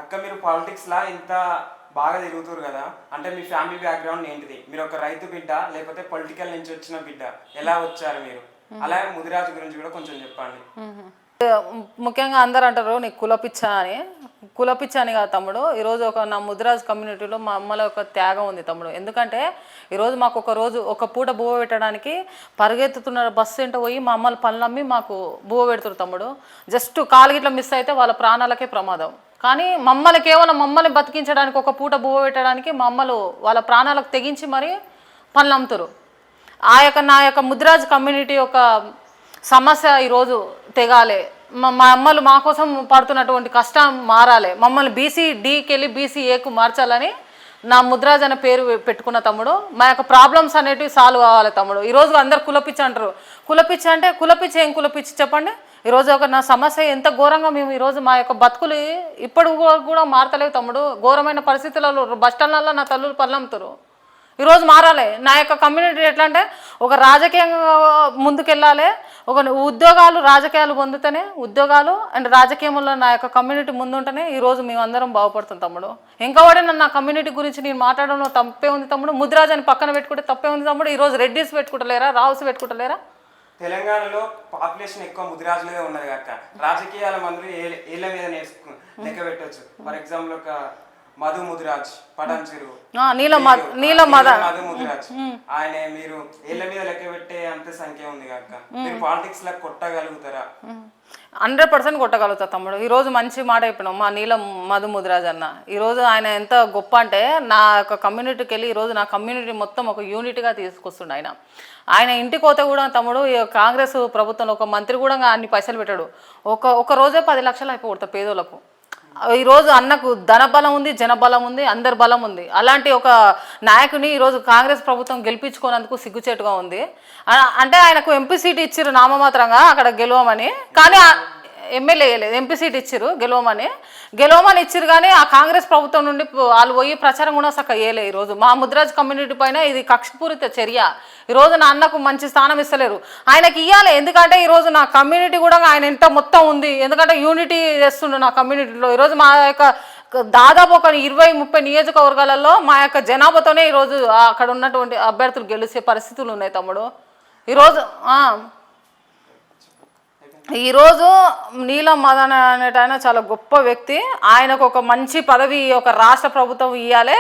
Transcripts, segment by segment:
అక్క మీరు పాలిటిక్స్‌లా ఇంత బాగా తిరుగుతుర్రు గదా! అంటే మీ ఫ్యామిలీ బ్యాక్‌గ్రౌండ్ ఏంటిది? మీరొక రైతు బిడ్డ లేకపోతే పొలిటికల్ నుంచి వచ్చిన బిడ్డ? ఎలా వచ్చారు మీరు? అలాగే ముదిరాజు గురించి గూడా కొంచెం జెప్పండి. మ్మ్. ముఖ్యంగా అందరూ అంటారు నీకు కులపిచ్చా అని. కులపిచ్చా అని కాదు తమ్ముడు. ఈరోజు నా ముదిరాజ్ కమ్యూనిటీలో మా అమ్మలో ఒక త్యాగం ఉంది తమ్ముడు. ఎందుకంటే ఈరోజు మాకు ఒక పూట బువ్వ పెట్టడానికి పరిగెత్తుతున్న బస్సు వెంట పోయి మా అమ్మల పనులు అమ్మి మాకు బువ్వ పెడుతున్నారు తమ్ముడు. జస్ట్ కాలు గిట్ల మిస్ అయితే వాళ్ళ ప్రాణాలకే ప్రమాదం. కానీ కేవలం మమ్మల్ని బతికించడానికి ఒక పూట బువ్వ పెట్టడానికి మా అమ్మలు వాళ్ళ ప్రాణాలకు తెగించి మరి పనులు అమ్ముతారు. నా యొక్క ముదిరాజ్ కమ్యూనిటీ యొక్క సమస్య ఈరోజు తెగాలి. మా అమ్మలు మా కోసం పడుతున్నటువంటి కష్టం మారాలి. మమ్మల్ని బీసీ-డీకి వెళ్ళి బీసీ-ఏకు మార్చాలని నా ముద్రాజ్ అనే పేరు పెట్టుకున్న తమ్ముడు. మా యొక్క ప్రాబ్లమ్స్ అనేటివి సాల్వ్ కావాలి తమ్ముడు. ఈరోజు అందరు కులపిచ్చి అంటారు. కులపిచ్చి అంటే కులపిచ్చి ఏం కులపిచ్చి చెప్పండి. ఈరోజు నా సమస్య ఎంత ఘోరంగా మేము ఈరోజు మా యొక్క బతుకులు ఇప్పుడు కూడా మారతలేవు తమ్ముడు. ఘోరమైన పరిస్థితులలో బస్టాండ్లలో నా తల్లులు పనులు ఈరోజు మారాలి. నా యొక్క కమ్యూనిటీ ఎట్లా అంటే ఒక రాజకీయంగా ముందుకెళ్ళాలి. ఉద్యోగాలు రాజకీయాలు పొందుతూనే ఉద్యోగాలు అండ్ రాజకీయంలో నా యొక్క కమ్యూనిటీ ముందుంటేనే ఈరోజు మేమందరం బాగుపడుతాం తమ్ముడు. ఇంకా కూడా నా కమ్యూనిటీ గురించి నేను మాట్లాడడంలో తప్పే ఉంది తమ్ముడు. ముదిరాజ్ అని పక్కన పెట్టుకుంటే తప్పే ఉంది తమ్ముడు. ఈరోజు రెడ్డిస్ పెట్టుకుంటలేరా, రావుస్ పెట్టుకుంటలేరా? తెలంగాణలో పాపులేషన్ ఎక్కువ ముదిరాజులే ఉన్నది కాక రాజకీయాల మందులు ఏళ్ళ మీద లెక్క పెట్టవచ్చు. ఫర్ ఎగ్జాంపుల్ ఒక మధు ముదిరాజ్ పటాన్చెరు మధు ముదిరాజ్ ఆయన మీరు ఏళ్ళ మీద లెక్క పెట్టే అంత సంఖ్య ఉంది కాక మీరు పాలిటిక్స్ లా కొట్టగలుగుతారా? 100% కొట్టగలుగుతా తమ్ముడు. ఈరోజు మంచి మాట చెప్పినాం మా మధు ముదిరాజ్ అన్న. ఈరోజు ఆయన ఎంత గొప్ప అంటే నా యొక్క కమ్యూనిటీకి వెళ్ళి ఈరోజు నా కమ్యూనిటీ మొత్తం ఒక యూనిట్గా తీసుకొస్తుండే ఆయన ఇంటికి పోతే కూడా తమ్ముడు కాంగ్రెస్ ప్రభుత్వంలో ఒక మంత్రి కూడా అన్ని పైసలు పెట్టాడు. ఒక రోజే 10 లక్షలు అయిపోతా పేదోళ్ళకు. ఈరోజు అన్నకు ధనబలం ఉంది, జనబలం ఉంది, అందరి బలం ఉంది. అలాంటి ఒక నాయకుని ఈరోజు కాంగ్రెస్ ప్రభుత్వం గెలిపించుకోనందుకు సిగ్గుచేటుగా ఉంది. అంటే ఆయనకు ఎంపీ సీట్ ఇచ్చిర్రు నామమాత్రంగా అక్కడ గెలవమని, కానీ ఎమ్మెల్యే వేయలేదు, ఎంపీ సీట్ ఇచ్చిర్రు గెలవమని ఇచ్చిర్రు. కానీ ఆ కాంగ్రెస్ ప్రభుత్వం నుండి వాళ్ళు పోయి ప్రచారం కూడా చక్కగా వేయలే. ఈరోజు మా ముద్రాజ్ కమ్యూనిటీ పైన ఇది కక్షపూరిత చర్య. ఈరోజు నా అన్నకు మంచి స్థానం ఇస్తలేరు. ఆయనకి ఇవ్వాలి. ఎందుకంటే ఈరోజు నా కమ్యూనిటీ కూడా ఆయన ఇంట మొత్తం ఉంది. ఎందుకంటే యూనిటీ చేస్తుండు నా కమ్యూనిటీలో. ఈరోజు మా యొక్క దాదాపు ఒక 20-30 నియోజకవర్గాలలో మా యొక్క జనాభాతోనే ఈరోజు అక్కడ ఉన్నటువంటి అభ్యర్థులు గెలిచే పరిస్థితులు ఉన్నాయి తమ్ముడు. ఈరోజు నీలం మదన్ అనేటైనా చాలా గొప్ప వ్యక్తి. ఆయనకు ఒక మంచి పదవి ఒక రాష్ట్ర ప్రభుత్వం ఇవ్వాలి.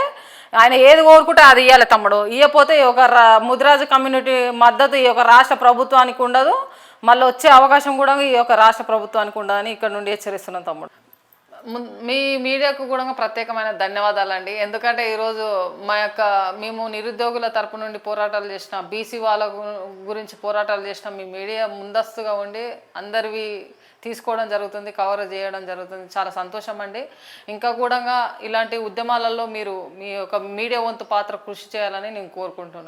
ఆయన ఏది కోరుకుంటే అది ఇవ్వాలి తమ్ముడు. ఇవ్వకపోతే ఒక ముదిరాజు కమ్యూనిటీ మద్దతు ఈ యొక్క రాష్ట్ర ప్రభుత్వానికి ఉండదు. మళ్ళీ వచ్చే అవకాశం కూడా ఈ యొక్క రాష్ట్ర ప్రభుత్వానికి ఉండదని ఇక్కడ నుండి హెచ్చరిస్తున్నాం తమ్ముడు. మీ మీడియాకు కూడా ప్రత్యేకమైన ధన్యవాదాలండి. ఎందుకంటే ఈరోజు మేము నిరుద్యోగుల తరపు నుండి పోరాటాలు చేసిన, బీసీ వాళ్ళ గురించి పోరాటాలు చేసిన మీ మీడియా ముందస్తుగా ఉండి అందరివి తీసుకోవడం జరుగుతుంది, కవర్ చేయడం జరుగుతుంది. చాలా సంతోషం అండి. ఇంకా కూడా ఇలాంటి ఉద్యమాలలో మీరు మీ యొక్క మీడియా వంతు పాత్ర కృషి చేయాలని నేను కోరుకుంటున్నాను.